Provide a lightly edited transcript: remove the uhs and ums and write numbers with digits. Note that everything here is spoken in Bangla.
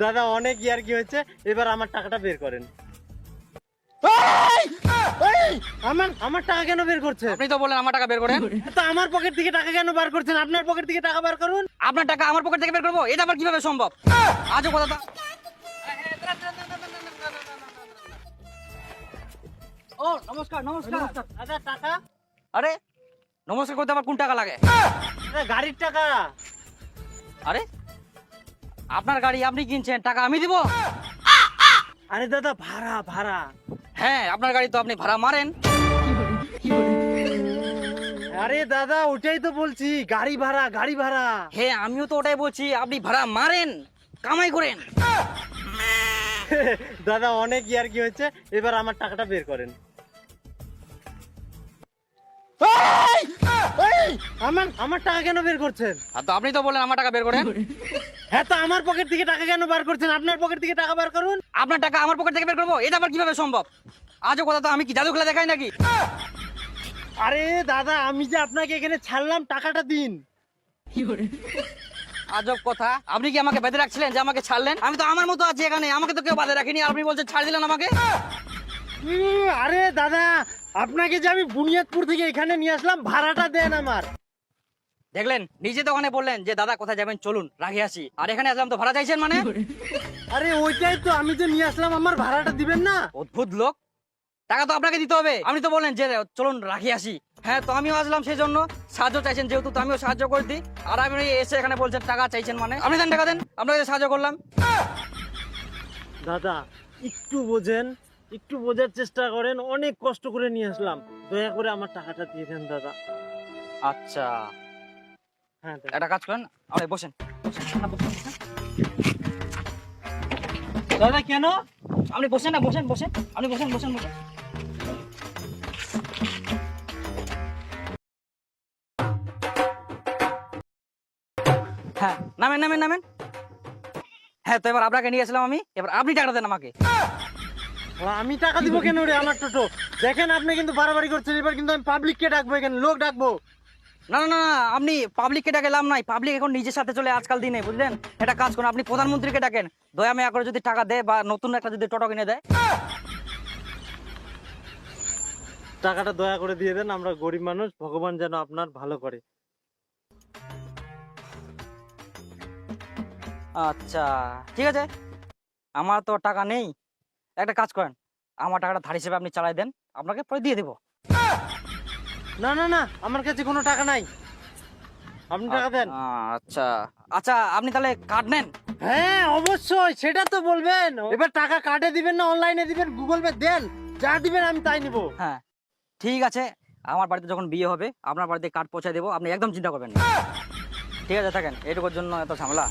দাদা অনেক ইয়ার কি হচ্ছে, এবার আমার টাকাটা বের করেন। আমার টাকা কেন বের করছেন? আপনি তো বললেন আমার টাকা বের করেন। তো আমার পকেট থেকে টাকা কেন বার করছেন? আপনার পকেট থেকে টাকা বার করুন। আপনার টাকা আমার পকেট থেকে বের করবো, এটা আবার কিভাবে সম্ভব? আজও কথা ও নমস্কার নমস্কার। দাদা টাকা? আরে নমস্কার করতে আবার কোন টাকা লাগে? আরে গাড়ির টাকা। আরে আপনার গাড়ি আপনি কিনছেন, টাকা আমি দিব? আরে দাদা ভাড়া ভাড়া। হ্যাঁ আপনার গাড়ি তো আপনি ভাড়া মারেন। আরে দাদা ওটাই তো বলছি, গাড়ি ভাড়া গাড়ি ভাড়া। হ্যাঁ আমিও তো ওটাই বলছি, আপনি ভাড়া মারেন, কামাই করেন। দাদা অনেক ইয়ার কি হচ্ছে, এবার আমার টাকাটা বের করেন। আমার টাকা কেন বের করছেন? আর তো আপনি তো বললেন আমার টাকা বের করেন। হ্যাঁ তো আমার পকেট থেকে টাকা কেন বার করছেন? আপনার পকেট থেকে টাকা বার করুন। আপনার টাকা আমার পকেট থেকে বের করবো, এটা আবার কিভাবে সম্ভব? আজও কথা তো আমি কি জাদু খেলা দেখাই নাকি? আরে দাদা আমি যে আপনাকে এখানে ছাড়লাম, টাকাটা দিন। আজব কথা, আপনি কি আমাকে বেঁধে রাখছিলেন যে আমাকে ছাড়লেন? আমি তো আমার মতো আছি এখানে, আমাকে তো কেউ বাঁধে রাখেনি, আর আপনি বলছেন ছাড় দিলেন আমাকে। আরে দাদা আপনাকে যে আমি বুনিয়াদপুর থেকে এখানে নিয়ে আসলাম, ভাড়াটা দেন আমার। দেখলেন নিজে তো ওখানে বললেন যে দাদা কোথায় যাবেন চলুন রাখি আসি, আর এখানে আসলাম তো ভাড়া চাইছেন মানে? আরে ওইটাই তো, আমি যে নিয়ে আসলাম, আমার ভাড়াটা দিবেন না? অদ্ভুত লোক, টাকা তো আপনাকে দিতে হবে, আপনি তো বললেন যে চলুন রাখি আসি। হ্যাঁ তো আমিও আসলাম সেই জন্য, সাহায্য চাইছেন যেহেতু তো আমিও সাহায্য করে দিই, আর আমি এসে এখানে বলছেন টাকা চাইছেন মানে? আপনি দেন টাকা দেন, আপনাকে সাহায্য করলাম। দাদা একটু বোঝেন, একটু বোঝার চেষ্টা করেন, অনেক কষ্ট করে নিয়ে আসলাম, দয়া করে আমার টাকাটা দিয়ে দেন দাদা। আচ্ছা হ্যাঁ দাদা। একটা কাজ করেন, আপনি বসেন বসেন, বসেন। দাদা কেন? আপনি বসেন না, বসেন বসেন, আপনি বসেন বসেন বসেন। হ্যাঁ নামেন নামেন নামেন। হ্যাঁ তো এবার আপনাকে নিয়ে আসলাম আমি, এবার আপনি টাকা দেন আমাকে। আমি টাকা দিব কেন রে? আমার টোটো দেখেন, আপনি কিন্তু বাড়াবাড়ি করছেন, এবার কিন্তু আমি পাবলিককে ডাকবো, এখানে লোক ডাকবো। না না না, আপনি পাবলিককে ডাকে লাভ নাই, পাবলিক এখন নিজের সাথে চলে আজকাল দিনে, বুঝলেন? একটা কাজ করুন, আপনি প্রধানমন্ত্রীকে ডাকেন, দয়া মায়া করে যদি টাকা দেয় বা নতুন একটা যদি টোটো কিনে দেয়। টাকাটা দয়া করে দিয়ে দেন, আমরা গরিব মানুষ, ভগবান যেন আপনার ভালো করে। আচ্ছা ঠিক আছে, আমার তো টাকা নেই, একটা কাজ করেন, আমার টাকাটা ধার হিসেবে আপনি চালাই দেন, আপনাকে পরে দিয়ে দেবো। না না না, আমার কাছে কোনো টাকা নাই, আপনি টাকা দেন। আচ্ছা আচ্ছা, আপনি তাহলে কার্ড নেন? হ্যাঁ অবশ্যই, সেটা তো বলবেন। এবার টাকা কার্ডে দিবেন না অনলাইনে দিবেন? গুগল পে দেন, যা দিবেন আমি তাই নিব। হ্যাঁ ঠিক আছে, আমার বাড়িতে যখন বিয়ে হবে আপনার বাড়িতে কার্ড পৌঁছে দেবো, আপনি একদম চিন্তা করবেন না। ঠিক আছে থাকেন, এইটুকুর জন্য এত ঝামেলা।